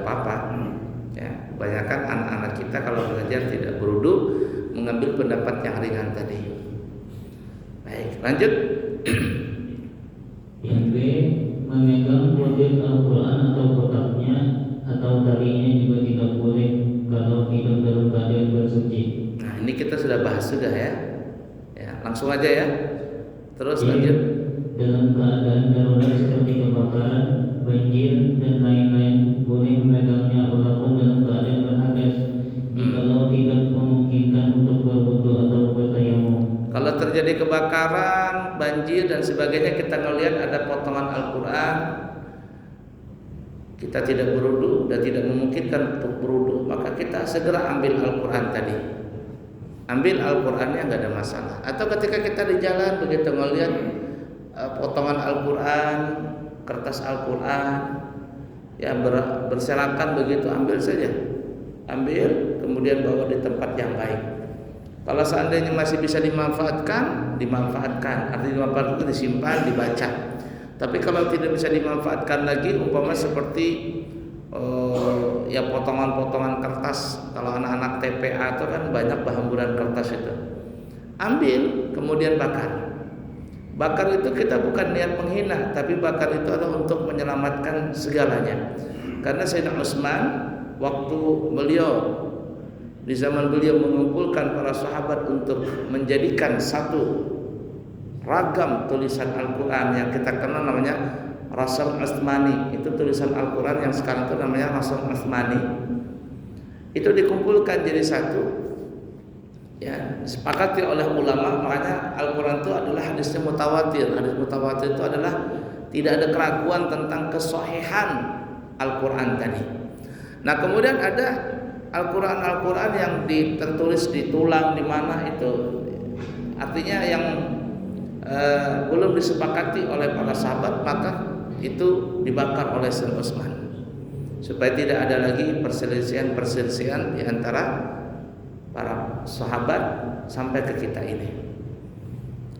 apa-apa. Ya, kebanyakan anak-anak kita kalau belajar tidak berudu, mengambil pendapat yang ringan tadi. Baik, lanjut. Yang B, memegang kode Al-Quran atau kotaknya atau talinya juga tidak boleh kalau tidak dalam keadaan bersuci. Nah, ini kita sudah bahas juga ya. Ya, langsung aja ya. Terus C, lanjut. dalam keadaan darurat seperti kebakaran, banjir dan lain-lain boleh memegangnya walaupun dalam keadaan berhadas jikalau tidak memungkinkan untuk berwudu atau bertayamum. Kalau terjadi kebakaran, banjir dan sebagainya, kita melihat ada potongan Al-Quran, kita tidak berudu dan tidak memungkinkan untuk berudu, maka kita segera ambil Al-Quran tadi. Ambil Al-Qurannya, nggak ada masalah. Atau ketika kita di jalan begitu melihat potongan Al-Quran, kertas Al-Quran ya berserakan begitu, ambil saja. Ambil, kemudian bawa di tempat yang baik. Kalau seandainya masih bisa dimanfaatkan, dimanfaatkan. Artinya dimanfaatkan, disimpan, dibaca. Tapi kalau tidak bisa dimanfaatkan lagi, umpama seperti ya potongan-potongan kertas, kalau anak-anak TPA itu kan banyak berhamburan kertas itu. Ambil, kemudian bakar. Bakar itu kita bukan niat menghina, tapi bakar itu adalah untuk menyelamatkan segalanya. Karena Sayyidina Utsman waktu beliau di zaman beliau mengumpulkan para sahabat untuk menjadikan satu ragam tulisan Al-Quran yang kita kenal namanya Rasul Utsmani. Itu tulisan Al-Quran yang sekarang itu namanya Rasul Utsmani. Itu dikumpulkan jadi satu, ya, disepakati oleh ulama. Makanya Al-Quran itu adalah hadisnya mutawatir. Hadis mutawatir itu adalah tidak ada keraguan tentang kesahihan Al-Quran tadi. Nah, kemudian ada Al-Quran yang tertulis di tulang di mana itu, artinya yang belum disepakati oleh para sahabat, maka itu dibakar oleh Sayyidina Utsman supaya tidak ada lagi perselisihan di antara para sahabat sampai ke kita ini.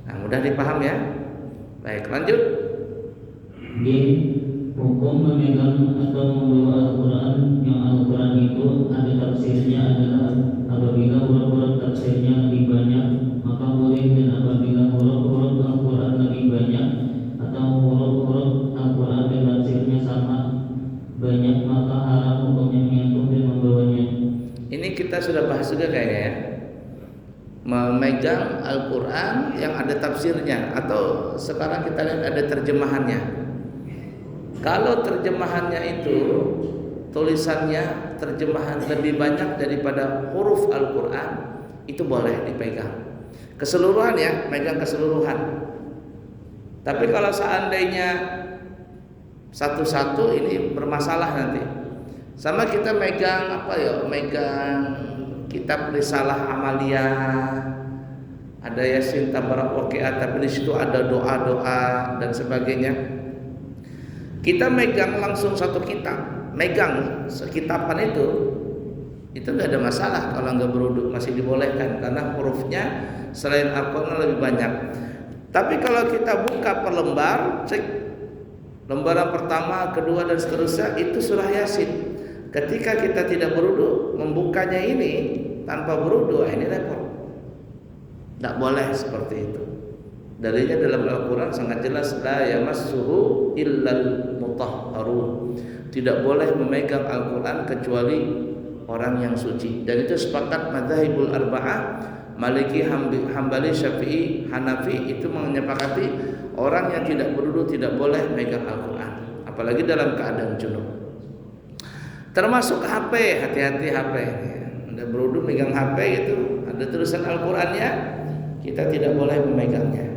Nah, mudah dipaham ya. Baik, lanjut. D, hukum memegang atau membawa Al-Quran yang Al-Quran itu ada tafsirnya adalah apabila huruf-huruf tafsirnya lebih banyak maka boleh, dan apabila huruf-huruf Al-Quran lebih banyak atau huruf-huruf Al-Quran dan tafsirnya sama banyak maka haram hukumnya menyentuh dan membawanya. Ini kita sudah bahas juga kayaknya ya. Memegang Al-Quran yang ada tafsirnya, atau sekarang kita lihat ada terjemahannya. Kalau terjemahannya itu tulisannya terjemahan lebih banyak daripada huruf Al-Quran, itu boleh dipegang keseluruhan ya, megang keseluruhan. Tapi kalau seandainya satu-satu, ini bermasalah nanti. Sama kita megang megang kitab Risalah Amaliyah, ada Yasin Tabarak Waqi'ah, tapi di situ ada doa-doa dan sebagainya. Kita megang langsung satu kitab, megang sekitapan itu nggak ada masalah. Kalau nggak beruduk masih dibolehkan karena hurufnya selain Al-Quran lebih banyak. Tapi kalau kita buka per lembar, cek lembaran pertama, kedua dan seterusnya, itu surah Yasin. Ketika kita tidak beruduk, membukanya ini tanpa beruduk, ini repot. Tidak boleh seperti itu. Dalilnya dalam Al-Quran sangat jelas, la yamassuhu illal mutahharun. Tidak boleh memegang Al-Quran kecuali orang yang suci. Dan itu sepakat madzhabul arba'ah, Maliki, Hambali, Syafi'i, Hanafi, itu menyepakati orang yang tidak berwudu tidak boleh megang Al-Quran, apalagi dalam keadaan junub. Termasuk HP, hati-hati HP. Anda berwudu megang HP itu ada tulisan Al-Qurannya, kita tidak boleh memegangnya.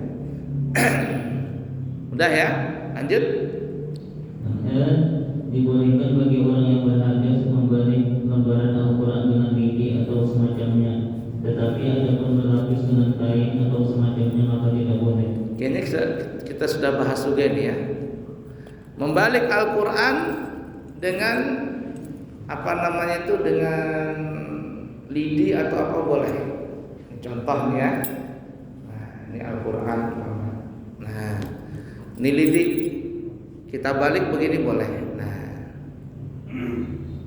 Udah ya, lanjut. Dibolehkan bagi orang yang berhadas membalik lembaran Al-Quran dengan lidi atau semacamnya, tetapi ada pun berlapis dengan kain atau semacamnya maka tidak boleh. Kayaknya kita sudah bahas juga ini ya. Membalik Al-Quran dengan dengan lidi atau apa boleh. Contohnya, nah, ini Al-Quran. Nah, ini lidi, kita balik begini boleh. Nah,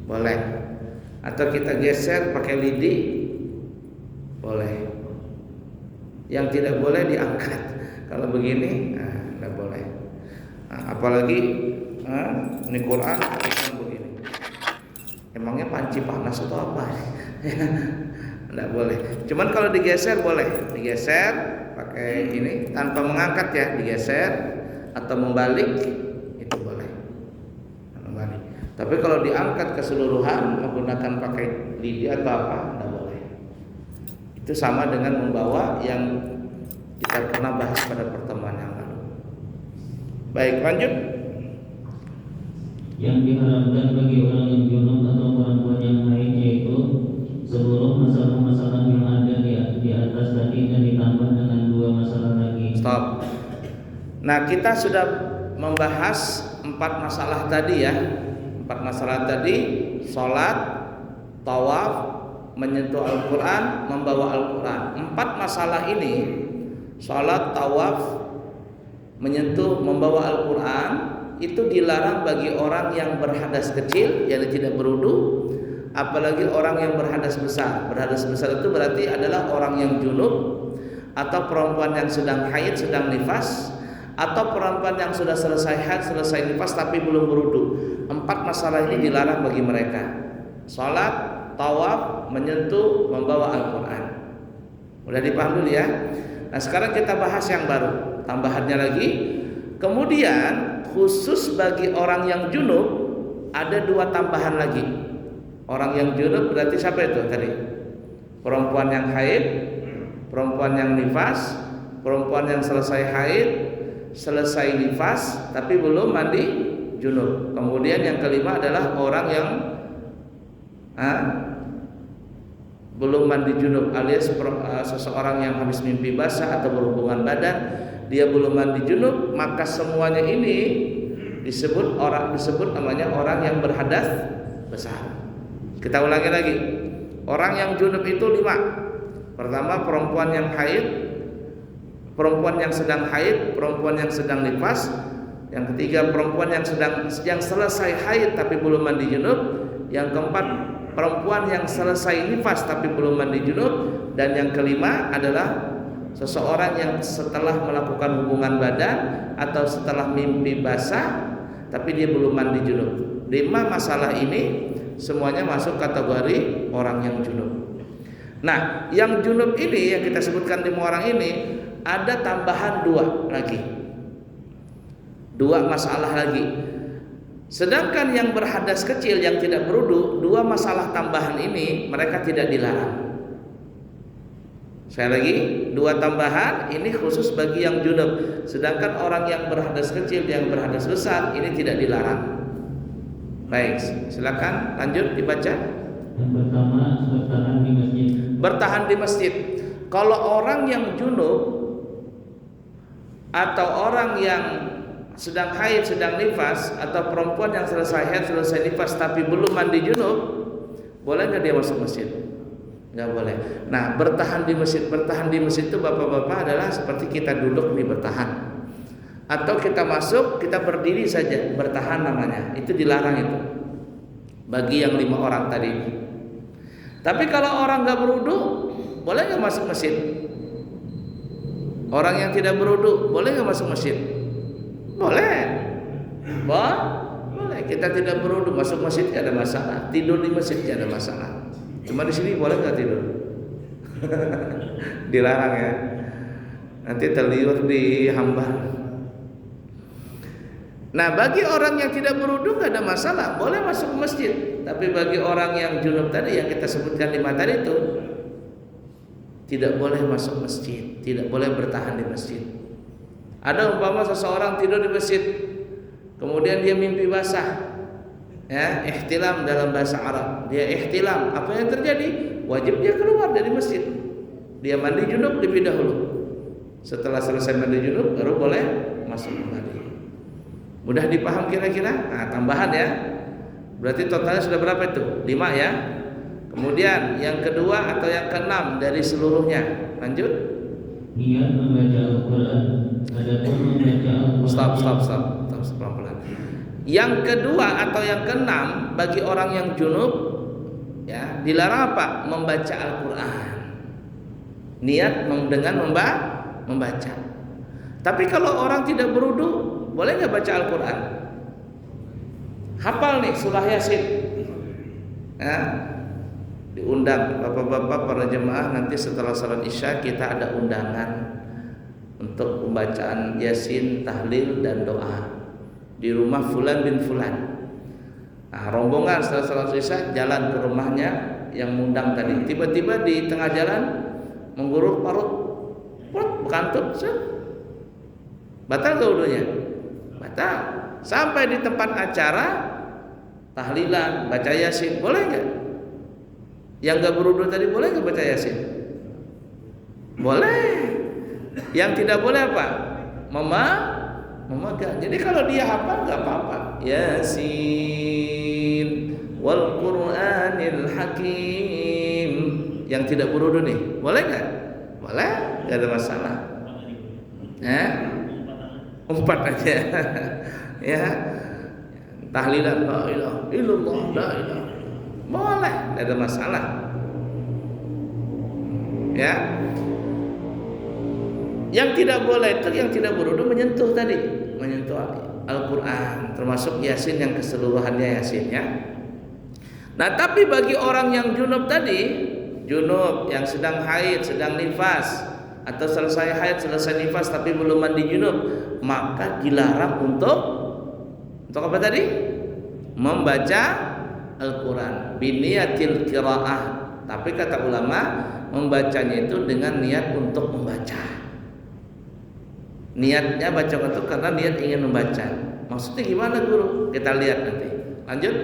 boleh. Atau kita geser pakai lidi, boleh. Yang tidak boleh diangkat. Kalau begini, tidak boleh. Apalagi ini Quran bukan begini. Emangnya panci panas atau apa? Tidak boleh. Cuman kalau digeser boleh. Digeser pakai ini tanpa mengangkat ya, digeser atau membalik itu boleh. Membalik. Tapi kalau diangkat keseluruhan menggunakan pakai lidi atau apa, tidak boleh. Itu sama dengan membawa yang kita pernah bahas pada pertemuan yang lalu. Baik, lanjut. Yang diharapkan bagi orang yang junub atau perempuan yang haid yaitu seluruh masalah-masalah yang ada di atas tadi dan ditambah dengan 2 masalah lagi. Stop. Nah, kita sudah membahas 4 masalah tadi ya. 4 masalah tadi: sholat, tawaf, menyentuh Al-Quran, membawa Al-Quran. 4 masalah ini, sholat, tawaf, menyentuh, membawa Al-Quran, itu dilarang bagi orang yang berhadas kecil, yang tidak berwudu, apalagi orang yang berhadas besar. Berhadas besar itu berarti adalah orang yang junub, atau perempuan yang sedang haid, sedang nifas, atau perempuan yang sudah selesai haid, selesai nifas tapi belum berwudu. 4 masalah ini dilarang bagi mereka: sholat, tawaf, menyentuh, membawa Al-Quran. Udah dipaham dulu ya. Nah, sekarang kita bahas yang baru, tambahannya lagi. Kemudian khusus bagi orang yang junub ada 2 tambahan lagi. Orang yang junub berarti siapa itu tadi? Perempuan yang haid, perempuan yang nifas, perempuan yang selesai haid, selesai nifas tapi belum mandi junub. Kemudian yang kelima adalah orang yang belum mandi junub, alias seseorang yang habis mimpi basah atau berhubungan badan, dia belum mandi junub, maka semuanya ini disebut namanya orang yang berhadas besar. Kita ulangi lagi. Orang yang junub itu 5. Pertama, perempuan yang haid, perempuan yang sedang haid, perempuan yang sedang nifas. Yang ketiga, perempuan yang selesai haid tapi belum mandi junub. Yang keempat, perempuan yang selesai nifas tapi belum mandi junub. Dan yang kelima adalah seseorang yang setelah melakukan hubungan badan atau setelah mimpi basah tapi dia belum mandi junub. 5 masalah ini semuanya masuk kategori orang yang junub. Nah, yang junub ini yang kita sebutkan 5 orang ini ada tambahan 2 lagi. 2 masalah lagi. Sedangkan yang berhadas kecil yang tidak berwudu, 2 masalah tambahan ini mereka tidak dilarang. Saya lagi, 2 tambahan ini khusus bagi yang junub. Sedangkan orang yang berhadas kecil, yang berhadas besar ini tidak dilarang. Baik, silakan lanjut dibaca. Yang pertama, bertahan di masjid. Bertahan di masjid. Kalau orang yang junub atau orang yang sedang haid, sedang nifas, atau perempuan yang selesai haid, selesai nifas tapi belum mandi junub, boleh nggak dia masuk masjid? Nggak boleh. Nah, bertahan di masjid. Bertahan di masjid itu bapak-bapak adalah seperti kita duduk nih bertahan. Atau kita masuk, kita berdiri saja, bertahan namanya. Itu dilarang itu. Bagi yang 5 orang tadi. Tapi kalau orang nggak berwudu, boleh nggak masuk masjid? Orang yang tidak berwudu, boleh nggak masuk masjid? Boleh. Boleh. Kita tidak berwudu, masuk masjid nggak ada masalah. Tidur di masjid nggak ada masalah. Cuma di sini boleh nggak tidur? Dilarang ya. Nanti terliur di hamba. Nah, bagi orang yang tidak berwudu nggak ada masalah, boleh masuk masjid. Tapi bagi orang yang junub tadi yang kita sebutkan 5 tadi itu tidak boleh masuk masjid, tidak boleh bertahan di masjid. Ada umpama seseorang tidur di masjid, kemudian dia mimpi basah, ya, ihtilam dalam bahasa Arab. Dia ihtilam, apa yang terjadi? Wajib dia keluar dari masjid. Dia mandi junub lebih dahulu. Setelah selesai mandi junub baru boleh masuk kembali. Mudah dipaham kira-kira? Nah, tambahan ya. Berarti totalnya sudah berapa itu? 5 ya. Kemudian yang kedua atau yang keenam dari seluruhnya. Lanjut. Niat membaca Al-Quran. Adapun membaca Al-Quran. Stop pelan-pelan. Yang kedua atau yang keenam, bagi orang yang junub ya, dilarang apa? Membaca Al-Qur'an. Niat dengan membaca. Tapi kalau orang tidak berwudu, boleh nggak baca Al-Qur'an? Hafal nih surah Yasin. Ya, diundang bapak-bapak para jemaah, nanti setelah salat Isya kita ada undangan untuk pembacaan Yasin, tahlil dan doa di rumah Fulan bin Fulan. Nah, rombongan setelah salat Isya jalan ke rumahnya yang mengundang tadi. Tiba-tiba di tengah jalan mengguruk parut, bekantut, batal ke wudunya? Batal. Sampai di tempat acara tahlilan, baca Yasin, boleh nggak? Yang nggak berwudu tadi boleh nggak baca Yasin? Boleh. Yang tidak boleh apa? Memegang. Jadi kalau dia hafal nggak apa-apa. Yasin wal Qur'anil Hakim. Yang tidak berwudu nih, boleh nggak? Boleh, nggak ada masalah. Umpat aja. Ya. Tahlilan la ilaha illallah, la ilaha. Boleh, nggak ada masalah. Ya. Yang tidak boleh itu yang tidak berwudu menyentuh tadi, menyentuh Al-Qur'an, termasuk Yasin yang keseluruhannya Yasin ya. Nah, tapi bagi orang yang junub tadi, junub yang sedang haid, sedang nifas, atau selesai haid, selesai nifas tapi belum mandi junub, maka dilarang untuk apa tadi? Membaca Al-Qur'an biniyatil qiraah. Tapi kata ulama, membacanya itu dengan niat untuk membaca. Niatnya baca itu karena niat ingin membaca. Maksudnya gimana guru? Kita lihat nanti. Lanjut.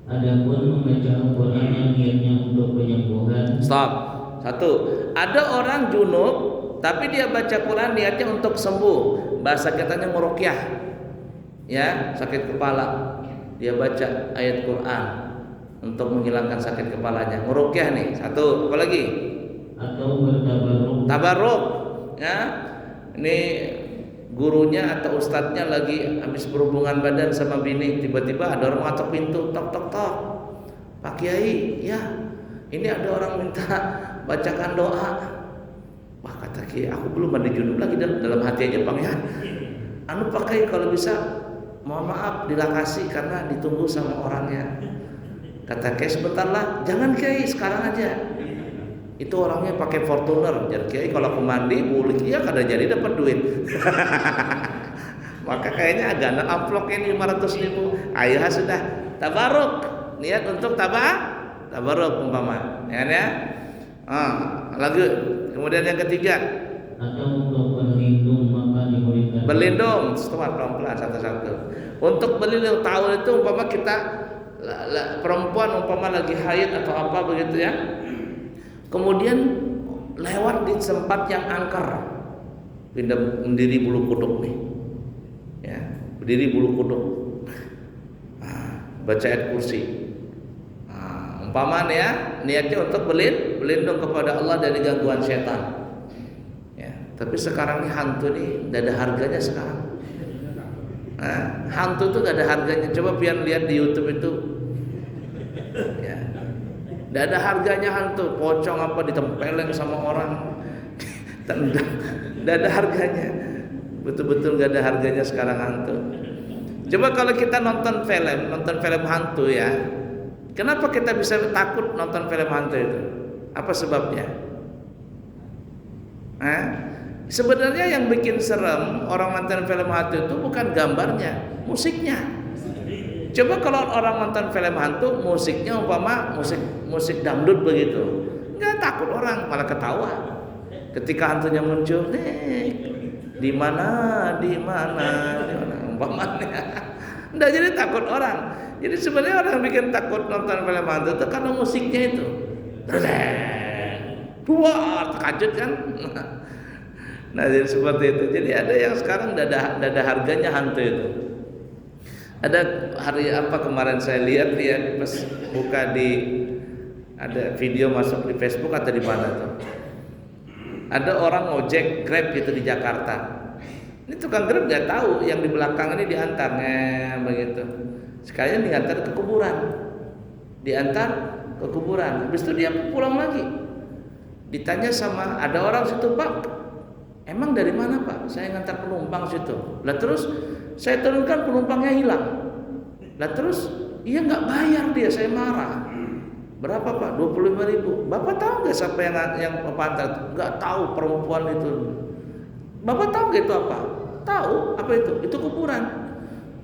Adapun membaca Al-Qur'an yang niatnya untuk penyembuhan. Stop. Satu. Ada orang junub tapi dia baca Quran niatnya untuk sembuh. Bahasa katanya meruqyah. Ya, sakit kepala. Dia baca ayat Quran untuk menghilangkan sakit kepalanya. Meruqyah nih. Satu. Apa lagi? Atau bertabarruk. Tabarruk. Ya. Ini gurunya atau ustadznya lagi habis berhubungan badan sama bini, tiba-tiba ada orang ngetok pintu, tok tok tok. Pak Kiai, ya ini ada orang minta bacakan doa. Wah, kata Kiai, aku belum mandi junub lagi, dalam hati aja Bang ya. Anu Pak Kiai kalau bisa mohon maaf dilakasi karena ditunggu sama orangnya. Kata Kiai, sebentar lah, jangan Kiai, sekarang aja. Itu orangnya pakai Fortuner, jadi Kiai kalau aku mandi boleh ya kada jadi dapat duit. Maka kayaknya agak amplok ini 500.000. Ayo sudah tabaruk, niat untuk tabaruk umpama, ya. Lagi kemudian yang ketiga, atau untuk berlindung maka dibolehkan. Berlindung, setelah pelan-pelan satu-satu. Untuk berlindung, tahu itu umpama kita perempuan umpama lagi haid atau apa begitu ya. Kemudian lewat di tempat yang angker, pindah berdiri bulu kuduk nih, ya, berdiri bulu kuduk, baca ayat kursi, umpama ya, niatnya untuk berlindung kepada Allah dari gangguan setan. Ya, tapi sekarang ini hantu nih, tidak ada harganya sekarang. Hantu itu tidak ada harganya. Coba pian lihat di YouTube itu, ya. Tidak ada harganya hantu, pocong apa ditempelin sama orang, tendang, tidak ada harganya, betul-betul tidak ada harganya sekarang hantu. Coba kalau kita nonton film hantu ya, kenapa kita bisa takut nonton film hantu itu? Apa sebabnya? Sebenarnya yang bikin serem orang nonton film hantu itu bukan gambarnya, musiknya. Coba kalau orang nonton film hantu, musiknya umpama musik dangdut begitu, nggak takut orang, malah ketawa. Ketika hantunya muncul, di mana umpamanya, nggak jadi takut orang. Jadi sebenarnya orang bikin takut nonton film hantu itu karena musiknya itu. Wah, terkejut kan? Nah, jadi seperti itu. Jadi ada yang sekarang nggak ada harganya hantu itu. Ada hari apa kemarin saya lihat pas buka ada video masuk di Facebook atau di mana tuh. Ada orang ngojek Grab gitu di Jakarta. Ini tukang Grab nggak tahu yang di belakang ini diantar begitu. Sekalian diantar ke kuburan, diantar ke kuburan. Habis itu dia pulang lagi. Ditanya sama ada orang situ, Pak, emang dari mana Pak? Saya ngantar penumpang situ. Lah terus saya turunkan penumpangnya hilang. Lah terus iya nggak bayar dia, saya marah. Berapa Pak? 25.000. Bapak tahu nggak siapa yang Bapak antar? Nggak tahu, perempuan itu. Bapak tahu nggak itu apa? Tahu apa itu? Itu kuburan.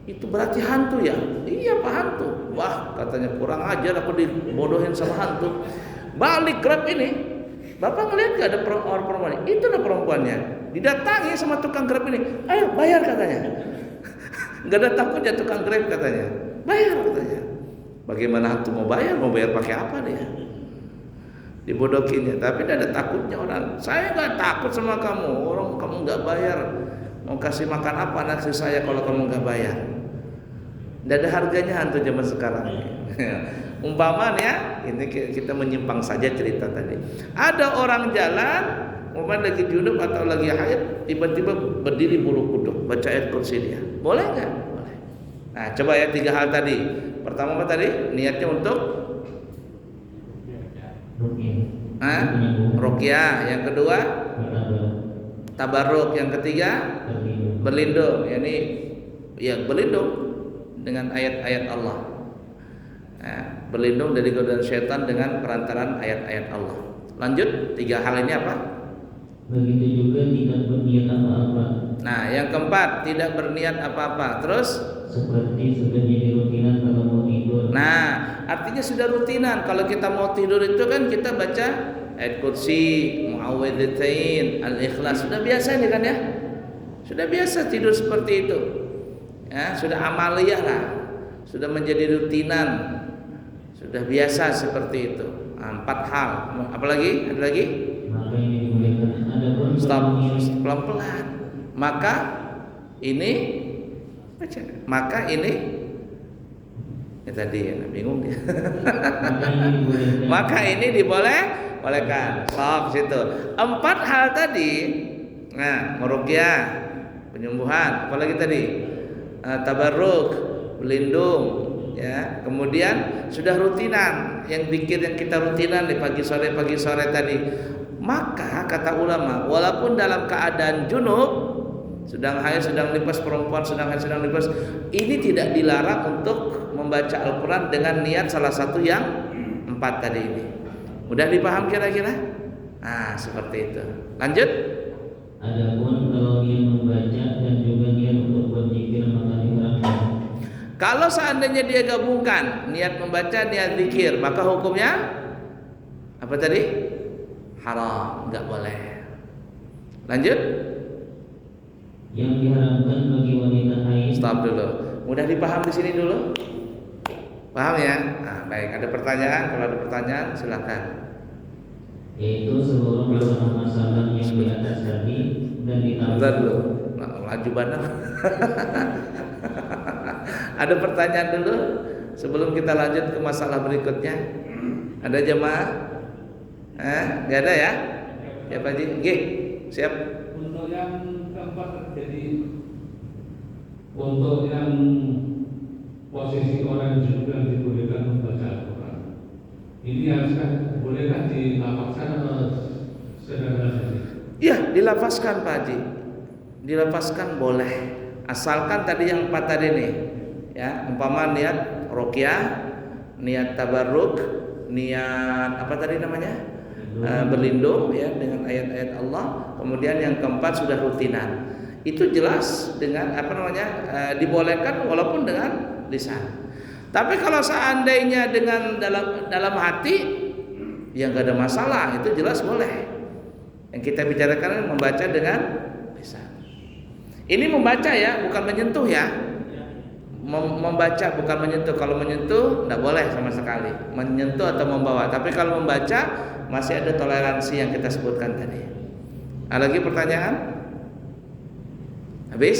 Itu berarti hantu ya? Iya Pak, hantu. Wah, katanya kurang ajar aku dibodohin sama hantu. Balik Grab ini, Bapak ngeliat gak ada orang perempuan? Itu lah perempuannya. Didatangi sama tukang Grab ini. Ayo bayar katanya. Gak ada takutnya tukang Grab katanya. Bayar katanya. Bagaimana hantu mau bayar? Mau bayar pakai apa dia? Dibodohinnya. Tapi tidak ada takutnya orang. Saya gak takut sama kamu. Orang kamu gak bayar. Mau kasih makan apa anak saya kalau kamu gak bayar? Tidak ada harganya hantu zaman sekarang. Umpamaan ya, ini kita menyimpang saja cerita tadi. Ada orang jalan, umpamanya lagi junub atau lagi haid, tiba-tiba berdiri bulu kuduk, baca ayat kursi dia. Boleh nggak? Boleh. Nah, coba ya 3 hal tadi. Pertama apa tadi? Niatnya untuk ruqyah. Yang kedua tabarruk. Yang ketiga berlindung. Yani ya berlindung dengan ayat-ayat Allah. Nah, berlindung dari godaan syaitan dengan perantaraan ayat-ayat Allah. Lanjut, 3 hal ini apa? Begitu juga tidak berniat apa-apa. Nah, yang keempat, tidak berniat apa-apa. Terus? Seperti sudah jadi rutinan kalau mau tidur. Nah, artinya sudah rutinan. Kalau kita mau tidur itu kan kita baca ayat kursi, muawwidzatain, al-ikhlas. Sudah biasa ini kan ya? Sudah biasa tidur seperti itu. Ya, sudah amaliyah lah. Sudah menjadi rutinan. Sudah biasa seperti itu. 4 hal. Apalagi? Ada lagi? Maka ini dibolehkan. Ada pun Stop. Pelan-pelan. Maka ini baca. Maka ini ya tadi ya, bingung dia. Maka ini dibolehkan. Stop situ. 4 hal tadi. Nah, meruqyah, penyembuhan, apalagi tadi? Tabarruk, berlindung, ya. Kemudian sudah rutinan, yang zikir yang kita rutinan di pagi sore tadi. Maka kata ulama, walaupun dalam keadaan junub, sedang haid, sedang nifas, perempuan sedang haid, sedang nifas, ini tidak dilarang untuk membaca Al-Quran dengan niat salah satu yang 4 tadi ini. Mudah dipaham kira-kira? Nah, seperti itu. Lanjut. Adapun kalau niat membaca dan juga niat untuk berzikir maka diharamkan. Kalau seandainya dia gabungkan niat membaca, niat zikir, maka hukumnya apa tadi? Haram, enggak boleh. Lanjut. Yang diharamkan bagi wanita haid. Stop dulu. Mudah dipaham di sini dulu. Paham ya? Nah, baik. Ada pertanyaan? Kalau ada pertanyaan, silakan. Yaitu seluruh masalah-masalah yang di atas tadi dan ditambah. Bentar dulu. Laju benar. Ada pertanyaan dulu sebelum kita lanjut ke masalah berikutnya. Ada jemaah? Nggak ada ya? Ya Pak Haji? Nggih, siap. Untuk yang keempat, jadi untuk yang posisi orang juga dibolehkan membaca Al-Quran. Ini haruskan bolehkah dilafazkan atau sederhana saja? Iya, dilafazkan Pak Haji. Dilafazkan boleh. Asalkan tadi yang 4 tadi nih. Ya, umpama niat ruqyah, niat tabarruk, niat apa tadi namanya? Berlindung ya dengan ayat-ayat Allah. Kemudian yang keempat sudah rutinan. Itu jelas dengan apa namanya? Dibolehkan walaupun dengan lisan. Tapi kalau seandainya dengan dalam hati, ya nggak ada masalah, itu jelas boleh. Yang kita bicarakan membaca dengan lisan. Ini membaca ya, bukan menyentuh ya. Membaca bukan menyentuh. Kalau menyentuh tidak boleh sama sekali. Menyentuh atau membawa. Tapi kalau membaca masih ada toleransi yang kita sebutkan tadi. Ada lagi pertanyaan? Habis?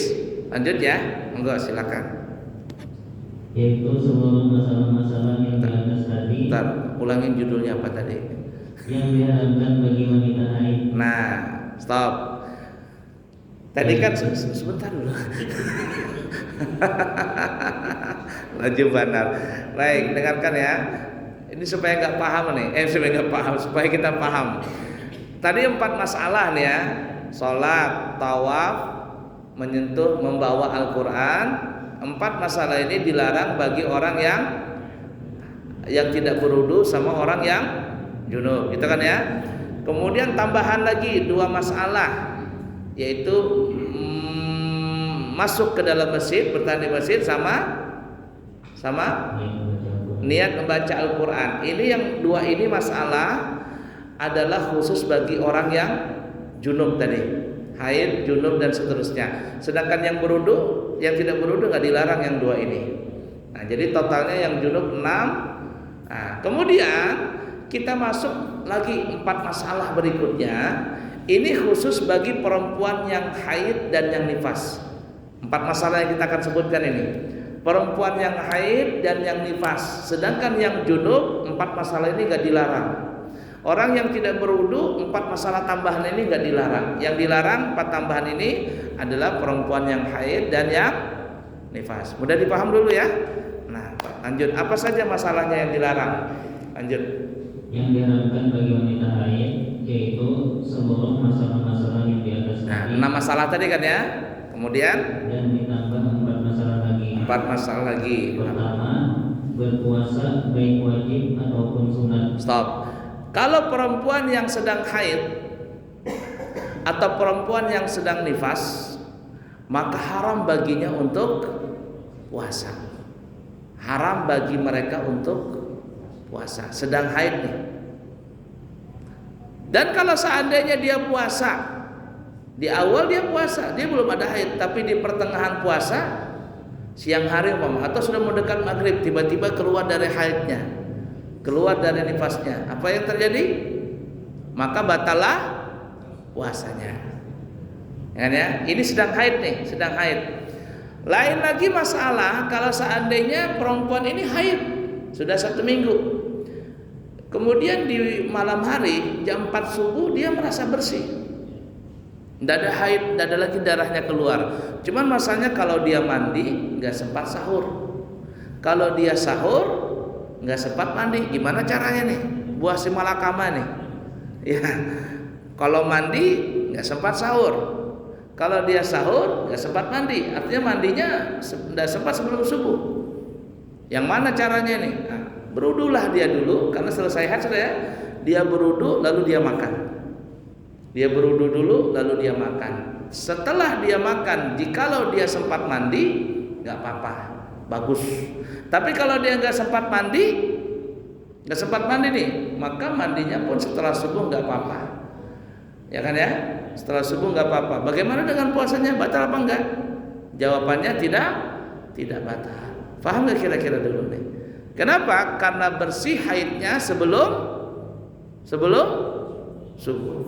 Lanjut ya. Monggo silakan. Yaitu seluruh masalah-masalah yang di atas tadi. Bentar, ulangin judulnya apa tadi? Yang diharamkan bagi wanita haid. Nah, stop. Tadi kan sebentar dulu. Laju benar. Baik, dengarkan ya. Ini supaya nggak paham nih. Supaya nggak paham, supaya kita paham. Tadi 4 masalah nih ya. Salat, tawaf, menyentuh, membawa Al-Quran. 4 masalah ini dilarang bagi orang yang tidak berwudu sama orang yang junub, gitu kan ya. Kemudian tambahan lagi 2 masalah, yaitu masuk ke dalam masjid, bertahan di masjid, sama niat membaca Al-Quran. Ini yang 2 ini masalah adalah khusus bagi orang yang junub tadi, haid, junub dan seterusnya. Sedangkan yang berwudu, yang tidak berwudu nggak dilarang yang 2 ini. Nah, jadi totalnya yang junub 6. Nah, kemudian kita masuk lagi 4 masalah berikutnya. Ini khusus bagi perempuan yang haid dan yang nifas. 4 masalah yang kita akan sebutkan ini. Perempuan yang haid dan yang nifas. Sedangkan yang junub 4 masalah ini nggak dilarang. Orang yang tidak berwudu 4 masalah tambahan ini nggak dilarang. Yang dilarang 4 tambahan ini adalah perempuan yang haid dan yang nifas. Mudah dipaham dulu ya. Nah, lanjut. Apa saja masalahnya yang dilarang? Lanjut. Yang diharapkan bagi wanita haid yaitu seluruh masalah-masalah yang di atas tadi. 6 masalah tadi kan ya. Kemudian Dan ditambah 4 masalah lagi. 4 masalah lagi. Pertama, berpuasa baik wajib ataupun sunat. Stop. Kalau perempuan yang sedang haid atau perempuan yang sedang nifas, maka haram baginya untuk puasa. Haram bagi mereka untuk puasa. Sedang haid nih. Dan kalau seandainya dia puasa, di awal dia puasa, dia belum ada haid, tapi di pertengahan puasa, siang hari atau sudah mendekat maghrib, tiba-tiba keluar dari haidnya, keluar dari nifasnya, apa yang terjadi? Maka batalah puasanya. Ya, ini sedang haid nih, sedang haid. Lain lagi masalah kalau seandainya perempuan ini haid sudah 1 minggu, kemudian di malam hari jam 4 subuh dia merasa bersih, tidak ada haid, tidak ada lagi darahnya keluar. Cuman masalahnya kalau dia mandi nggak sempat sahur, kalau dia sahur nggak sempat mandi. Gimana caranya nih? Buah si malakama nih. Ya, kalau mandi nggak sempat sahur, kalau dia sahur nggak sempat mandi. Artinya mandinya nggak sempat sebelum subuh. Yang mana caranya nih? Nah, berudulah dia dulu, karena selesai haid sudah ya. Dia berudu lalu dia makan. Dia berudu dulu lalu dia makan. Setelah dia makan, jikalau dia sempat mandi, nggak apa-apa, bagus. Tapi kalau dia nggak sempat mandi nih, maka mandinya pun setelah subuh nggak apa-apa. Ya kan ya? Setelah subuh nggak apa-apa. Bagaimana dengan puasanya? Batal apa enggak? Jawabannya tidak batal. Paham nggak kira-kira dulu nih? Kenapa? Karena bersih haidnya sebelum subuh.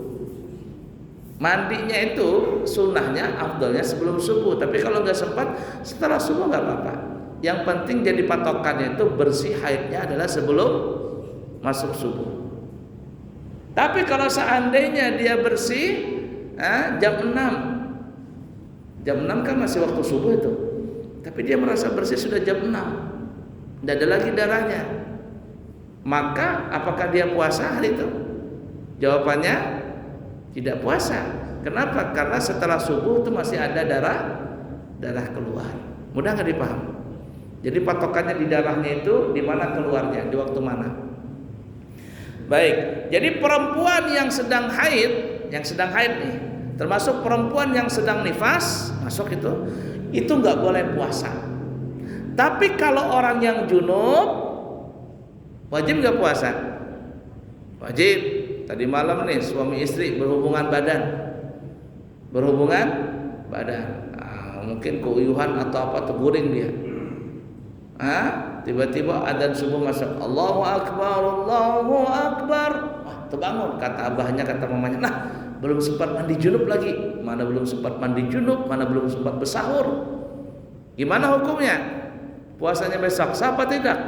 Mandinya itu sunnahnya, afdalnya sebelum subuh. Tapi kalau nggak sempat setelah subuh nggak apa-apa. Yang penting jadi patokannya itu bersih haidnya adalah sebelum masuk subuh. Tapi kalau seandainya dia bersih jam 6 kan masih waktu subuh itu, tapi dia merasa bersih sudah jam 6, tidak ada lagi darahnya, maka apakah dia puasa hari itu? Jawabannya tidak puasa. Kenapa? Karena setelah subuh itu masih ada darah keluar. Mudah nggak dipaham? Jadi patokannya di darahnya itu di mana keluarnya, di waktu mana? Baik. Jadi perempuan yang sedang haid nih, termasuk perempuan yang sedang nifas, masuk itu nggak boleh puasa. Tapi kalau orang yang junub, wajib nggak puasa? Wajib. Tadi malam nih suami istri berhubungan badan. Mungkin keuyuhan atau apa, terguring dia. Tiba-tiba adzan subuh masuk, Allahu Akbar, Allahu Akbar. Terbangun, kata abahnya, kata mamanya, nah belum sempat mandi junub lagi. Mana belum sempat mandi junub, mana belum sempat bersahur. Gimana hukumnya? Puasanya besok sah apa tidak?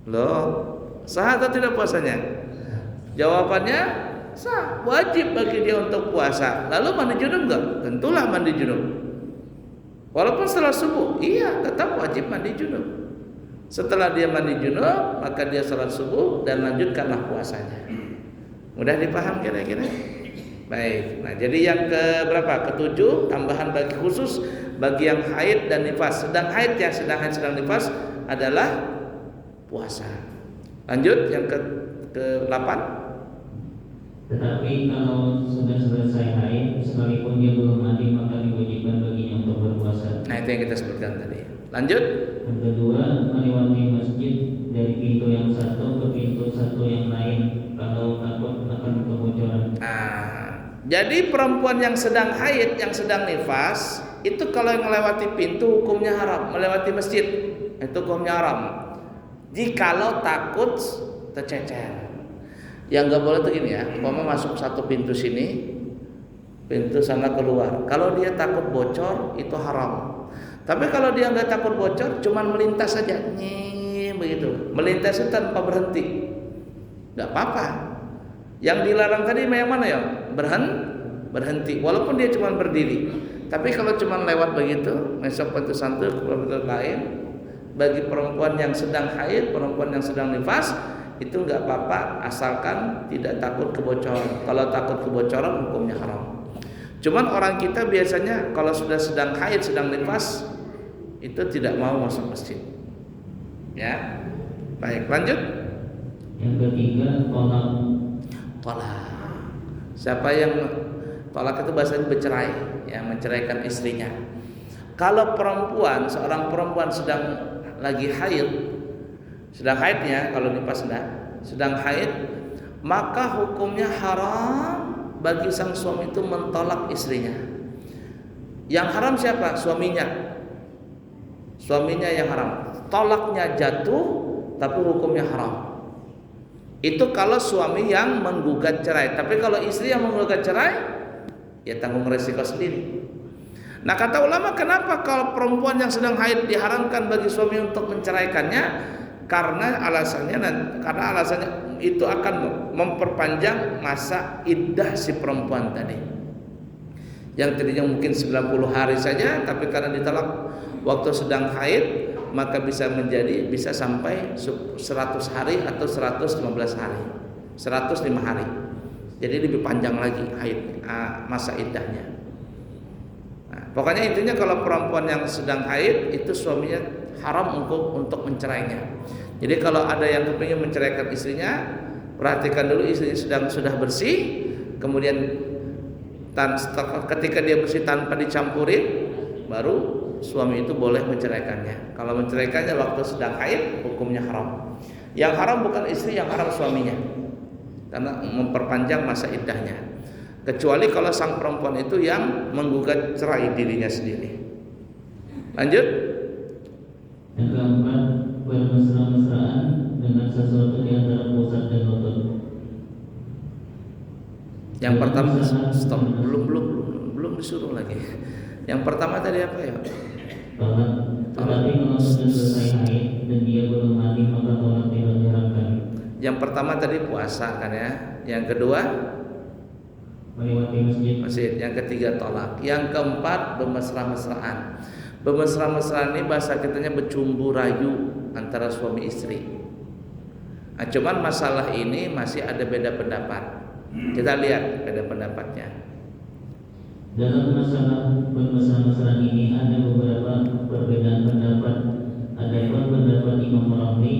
Loh, sah atau tidak puasanya? Jawabannya Sah, wajib bagi dia untuk puasa. Lalu mandi junub enggak? Tentulah mandi junub. Walaupun setelah subuh, iya tetap wajib mandi junub. Setelah dia mandi junub, maka dia salat subuh dan lanjutkanlah puasanya. Mudah dipaham kira-kira? Baik. Nah, jadi yang ke berapa? Ketujuh, tambahan bagi khusus bagi yang haid dan nifas. Sedang haid sedang nifas adalah puasa. Lanjut yang ke-8. Tetapi kalau sudah selesai haid, sekalipun dia belum mandi, maka diwajibkan baginya untuk berpuasa. Nah, itu yang kita sebutkan tadi. Lanjut. Yang kedua, melewati masjid dari pintu yang satu ke pintu satu yang lain kalau takut akan kebocoran. Nah, jadi perempuan yang sedang haid, yang sedang nifas, itu kalau yang melewati pintu hukumnya haram, melewati masjid itu hukumnya haram. Jikalau takut tercecer. Yang nggak boleh tuh gini ya, umpama masuk satu pintu sini, pintu sana keluar. Kalau dia takut bocor itu haram. Tapi kalau dia nggak takut bocor, cuman melintas saja, begitu. Melintas itu tanpa berhenti, nggak apa-apa. Yang dilarang tadi yang mana ya? Berhenti. Walaupun dia cuma berdiri. Tapi kalau cuma lewat begitu, masuk pintu satu ke pintu lain, bagi perempuan yang sedang haid, perempuan yang sedang nifas, itu nggak apa-apa asalkan tidak takut kebocoran. Kalau takut kebocoran hukumnya haram. Cuman orang kita biasanya kalau sudah sedang haid, sedang nifas itu tidak mau masuk masjid. Ya. Baik, lanjut. Yang ketiga, Tolak. Siapa yang tolak itu bahasanya bercerai, ya, menceraikan istrinya. Kalau perempuan, seorang perempuan sedang lagi haid, sedang haidnya, kalau nifas sedang haid, maka hukumnya haram bagi sang suami itu mentolak istrinya. Yang haram siapa? Suaminya. Suaminya yang haram. Tolaknya jatuh, tapi hukumnya haram. Itu kalau suami yang menggugat cerai. Tapi kalau istri yang menggugat cerai, ya tanggung resiko sendiri. Nah, kata ulama, kenapa kalau perempuan yang sedang haid diharamkan bagi suami untuk menceraikannya? Karena alasannya itu akan memperpanjang masa iddah si perempuan tadi. Yang tadinya mungkin 90 hari saja, tapi karena ditolak waktu sedang haid, maka bisa sampai 100 hari atau 115 hari, 105 hari. Jadi lebih panjang lagi haid masa iddahnya. Nah, pokoknya intinya kalau perempuan yang sedang haid itu suaminya haram untuk mencerainya. Jadi kalau ada yang kepingin menceraikan istrinya, perhatikan dulu istrinya sudah bersih, kemudian ketika dia bersih tanpa dicampurin, baru suami itu boleh menceraikannya. Kalau menceraikannya waktu sedang haid, hukumnya haram. Yang haram bukan istri, yang haram suaminya, karena memperpanjang masa iddahnya. Kecuali kalau sang perempuan itu yang menggugat cerai dirinya sendiri. Lanjut. Yang keempat, bermesra-mesraan dengan sesuatu di antara pusat dan lutut. Yang pertama, stop, belum disuruh lagi. Yang pertama tadi apa ya? Tetapi kalau sudah selesai haid dan dia belum mandi, maka tolak tidak diharamkan. Yang pertama tadi puasa kan ya. Yang kedua melewati masjid. Yang ketiga tolak. Yang keempat bermesra-mesraan. Bermesra-mesraan ini bahasa kitanya bercumbu rayu antara suami istri. Nah, cuman masalah ini masih ada beda pendapat. Kita lihat beda pendapatnya. Dalam masalah bermesra-mesraan ini ada beberapa perbedaan pendapat. Adapun pendapat Imam Rafi,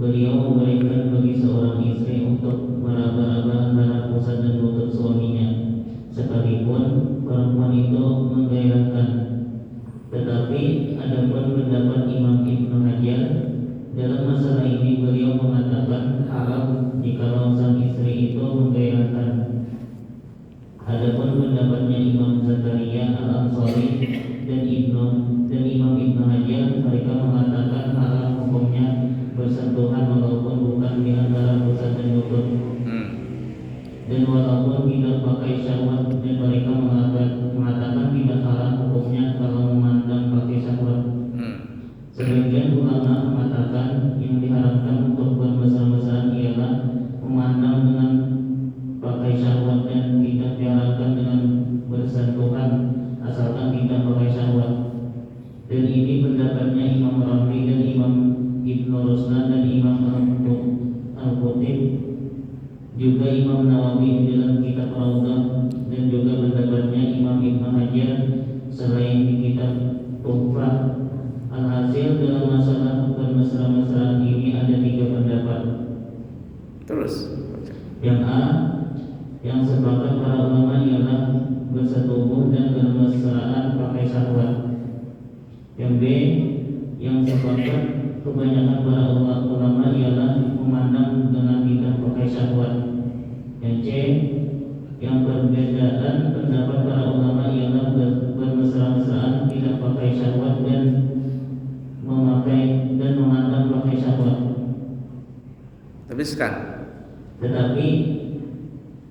beliau memberikan bagi seorang istri untuk meraba-raba antara pusat dan lutut suaminya, sekalipun perempuan itu menggairahkan. Tetapi adapun pendapat Imam Ibnu Hajar, dalam masalah ini beliau mengatakan haram jika sang istri itu menggairahkan. Adapun pendapatnya Imam Zakaria Al-Ansari dan Imam Ibnu Hajar, mereka mengatakan haram hukumnya bersentuhan walaupun bukan di antara pusat dan lutut. Dan walaupun tidak pakai syahwat, dan mereka mengatakan tidak haram hukumnya kalau memandang pakai syahwat. Sebagian ulama mengatakan yang diharamkan untuk bermesra-mesraan ialah memandang dengan pakai syahwat juga Imam Nawawi dalam kitab Rawdah, dan juga pendapatnya Imam Ibnu Hajar selain di kitab Tuhfah. Alhasil dalam masalah bermesra-mesraan ini ada 3 pendapat. Terus Yang A, yang sepakat para ulama ialah bersetubuh dan bermesraan pakai syahwat. Yang B, yang sepakat kebanyakan para ulama ialah memandang dengan tidak pakai syahwat. Yang C, yang perbedaan pendapat para ulama ialah bermesra-mesraan tidak pakai syahwat dan memakai dan memandang pakai syahwat. habiskan. Tetapi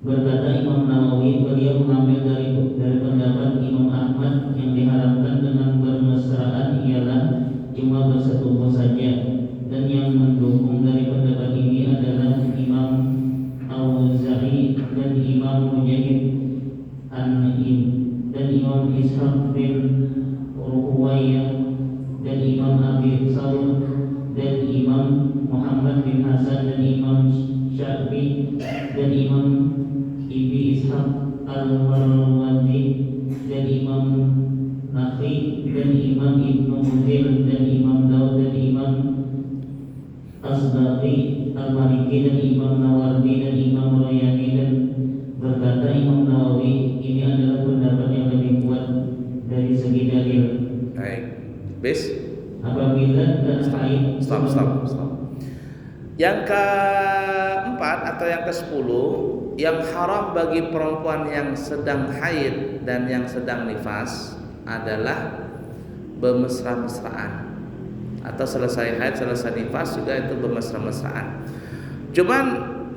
berkata Imam Nawawi, beliau mengambil dari pendapat Imam Ahmad yang diharamkan dengan bermesraan ialah cuma bersetubuh saja, dan yang mendukung dari pendapat ini adalah Imam Al-Auza'i dan Imam Mujahid An-Naim dan Imam Ishaq bin Ruhuwaiyah dan Imam Abi Saud dan Imam Muhammad bin Hasan dan Imam Syafi'i dan Imam Ibni Ishaq Al-Marwazi dan Imam Nafi dan Imam Ibnu Muzir dan Imam Daud dan Imam Asbaqi Al-Maliki dan Imam Nawardi dan Imam Rayani. Dan berkata Imam Nawawi, ini adalah pendapat yang lebih kuat dari segi dalil. Baik. Bis. Apabila terkait Stop. Yang keempat atau yang ke-10, yang haram bagi perempuan yang sedang haid dan yang sedang nifas adalah bermesra-mesraan, atau selesai haid selesai nifas juga itu bermesra-mesraan. Cuman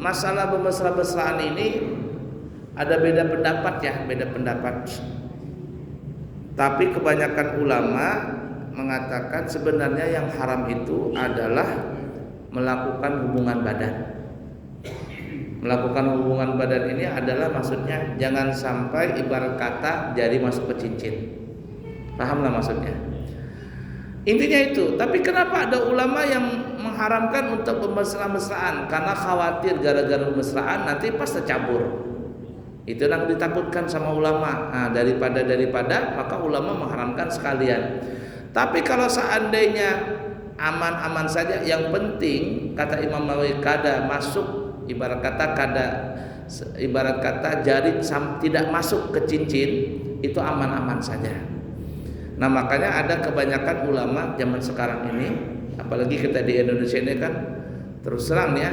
masalah bermesra-mesraan ini ada beda pendapat. Tapi kebanyakan ulama mengatakan sebenarnya yang haram itu adalah melakukan hubungan badan. Melakukan hubungan badan ini adalah maksudnya jangan sampai ibarat kata jari masuk ke cincin. Pahamlah maksudnya. Intinya itu. Tapi kenapa ada ulama yang mengharamkan untuk bermesra-mesraan? Karena khawatir gara-gara bermesraan nanti pas tercabur. Itu yang ditakutkan sama ulama. Nah, daripada maka ulama mengharamkan sekalian. Tapi kalau seandainya aman-aman saja, yang penting kata Imam Nawawi kada masuk, ibarat kata jari tidak masuk ke cincin, itu aman-aman saja. Nah, makanya ada kebanyakan ulama zaman sekarang ini, apalagi kita di Indonesia ini kan terus terang ya,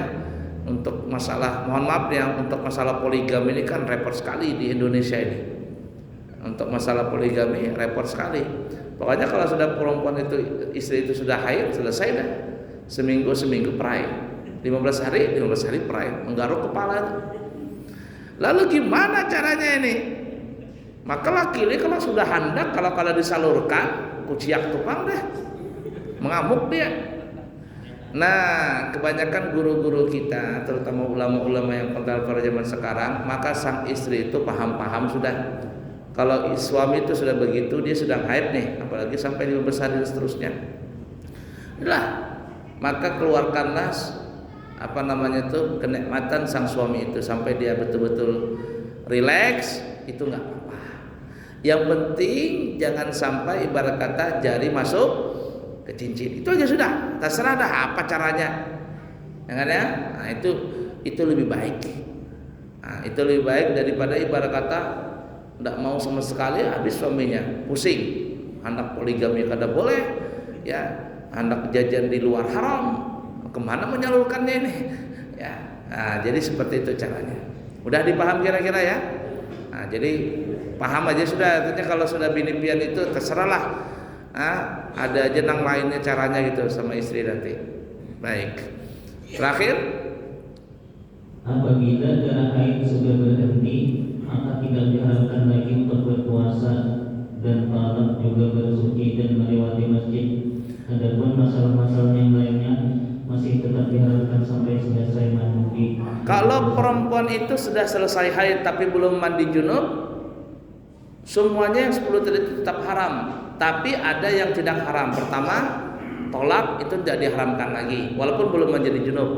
untuk masalah, mohon maaf ya, untuk masalah poligami ini kan repot sekali di Indonesia ini. Untuk masalah poligami repot sekali. Pokoknya kalau sudah perempuan itu, istri itu sudah haid, selesai dah. Seminggu perai. 15 hari perai, menggaruk kepala. Lalu gimana caranya ini? Maka laki-laki kalau sudah handak, kalau disalurkan, kuciak tupang deh. Mengamuk dia. Nah, kebanyakan guru-guru kita, terutama ulama-ulama yang kental pada zaman sekarang, maka sang istri itu paham-paham sudah. Kalau suami itu sudah begitu, dia sedang haid nih, apalagi sampai 15 hari dan seterusnya. Itulah, maka keluarkanlah kenikmatan sang suami itu sampai dia betul-betul rileks, itu nggak apa-apa. Yang penting jangan sampai ibarat kata jari masuk ke cincin. Itu aja sudah, terserah dah apa caranya. Jangan ya. Nah, itu lebih baik. Nah, itu lebih baik daripada ibarat kata tidak mau sama sekali, habis suaminya pusing. Hendak poligami kada boleh, ya. Hendak jajan di luar haram, kemana menyalurkannya ini? Ya. Nah, jadi seperti itu caranya. Udah dipaham kira-kira ya? Nah, jadi paham aja sudah. Artinya kalau sudah bini pian itu terserahlah. Nah, ada jenang lainnya caranya gitu sama istri nanti. Baik. Terakhir, apabila darah haid sudah berhenti, maka tidak diharapkan lagi untuk berpuasa dan talak juga bersuci dan melewati masjid. Adapun masalah-masalah yang lainnya masih tetap diharapkan sampai selesai mandi. kalau perempuan itu sudah selesai haid tapi belum mandi junub, semuanya yang 10 tadi tetap haram. Tapi ada yang tidak haram. Pertama, tolak itu tidak diharamkan lagi walaupun belum menjadi junub.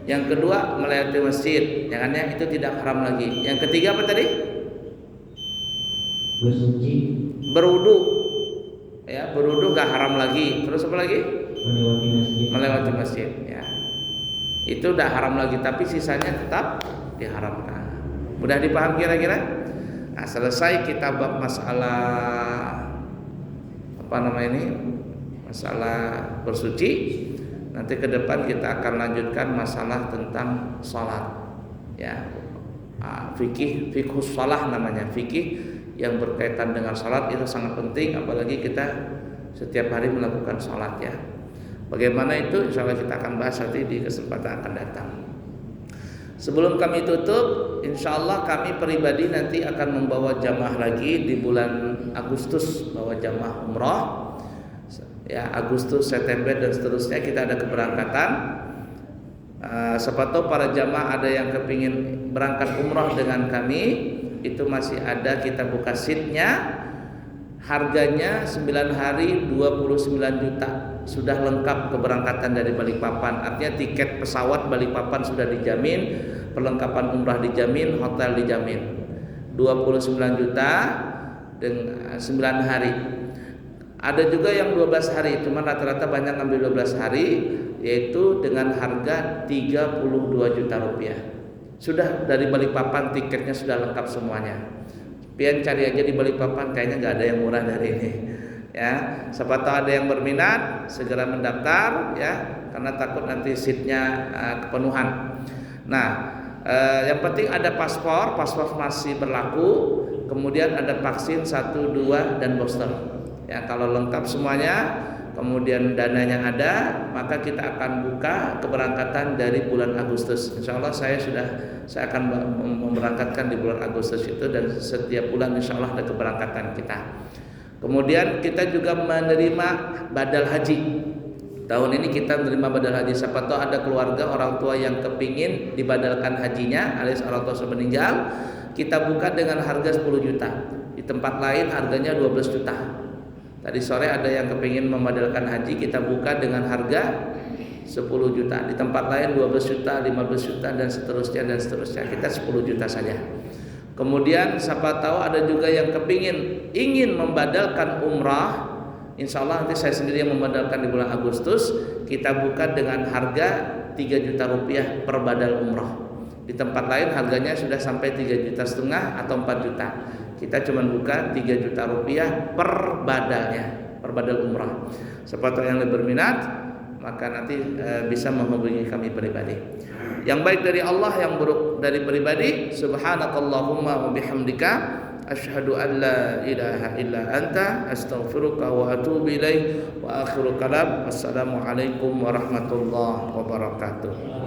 Yang kedua melewati masjid, jangannya itu tidak haram lagi. Yang ketiga apa tadi? bersuci, Berwudu. Ya, berwudu nggak haram lagi. Terus apa lagi? melewati masjid, Melewati masjid. Ya, itu udah haram lagi, tapi sisanya tetap diharamkan. Mudah dipaham kira-kira? Nah, selesai kita bab masalah apa namanya ini? Masalah bersuci. Nanti ke depan kita akan lanjutkan masalah tentang sholat. Ya, fikih shalah namanya, fikih yang berkaitan dengan sholat itu sangat penting, apalagi kita setiap hari melakukan sholat ya. Bagaimana itu? Insya Allah kita akan bahas nanti di kesempatan akan datang. Sebelum kami tutup, insya Allah kami pribadi nanti akan membawa jamaah lagi di bulan Agustus, bawa jamaah umroh. Ya, Agustus, September dan seterusnya kita ada keberangkatan. Siapa tahu para jamaah ada yang kepingin berangkat umroh dengan kami, itu masih ada, kita buka seatnya. Harganya 9 hari 29 juta. Sudah lengkap keberangkatan dari Balikpapan. Artinya tiket pesawat Balikpapan sudah dijamin, perlengkapan umrah dijamin, hotel dijamin. 29 juta dengan 9 hari. Ada juga yang 12 hari, cuma rata-rata banyak ngambil 12 hari, yaitu dengan harga 32 juta rupiah. Sudah dari Balikpapan tiketnya sudah lengkap semuanya. Pian cari aja di Balikpapan, kayaknya nggak ada yang murah dari ini. Ya, siapa tahu ada yang berminat, segera mendaftar ya, karena takut nanti seatnya kepenuhan. Nah, yang penting ada paspor masih berlaku, kemudian ada vaksin 1, 2 dan booster. Ya, kalau lengkap semuanya, kemudian dananya ada, maka kita akan buka keberangkatan dari bulan Agustus. Insya Allah saya akan memberangkatkan di bulan Agustus itu, dan setiap bulan insya Allah ada keberangkatan kita. Kemudian kita juga menerima badal haji. Tahun ini kita menerima badal haji. Siapa tahu ada keluarga orang tua yang kepingin dibadalkan hajinya, alias orang tua sudah meninggal, kita buka dengan harga 10 juta. Di tempat lain harganya 12 juta. Tadi sore ada yang kepingin membadalkan haji, kita buka dengan harga 10 juta. Di tempat lain 12 juta, 15 juta dan seterusnya. Kita 10 juta saja. Kemudian siapa tahu ada juga yang ingin membadalkan umrah. Insya Allah nanti saya sendiri yang membadalkan di bulan Agustus. Kita buka dengan harga 3 juta rupiah per badal umrah. Di tempat lain harganya sudah sampai 3,5 juta atau 4 juta. Kita cuma buka 3 juta rupiah per badalnya, per badal umrah. Siapa tahu yang lebih berminat, maka nanti bisa menghubungi kami pribadi. Yang baik dari Allah, yang buruk dari pribadi. Subhanakallahumma wa bihamdika, asyhadu an la ilaha illa anta, astaghfiruka wa atubu ilaik. Wa akhiru kalam, assalamualaikum warahmatullahi wabarakatuh.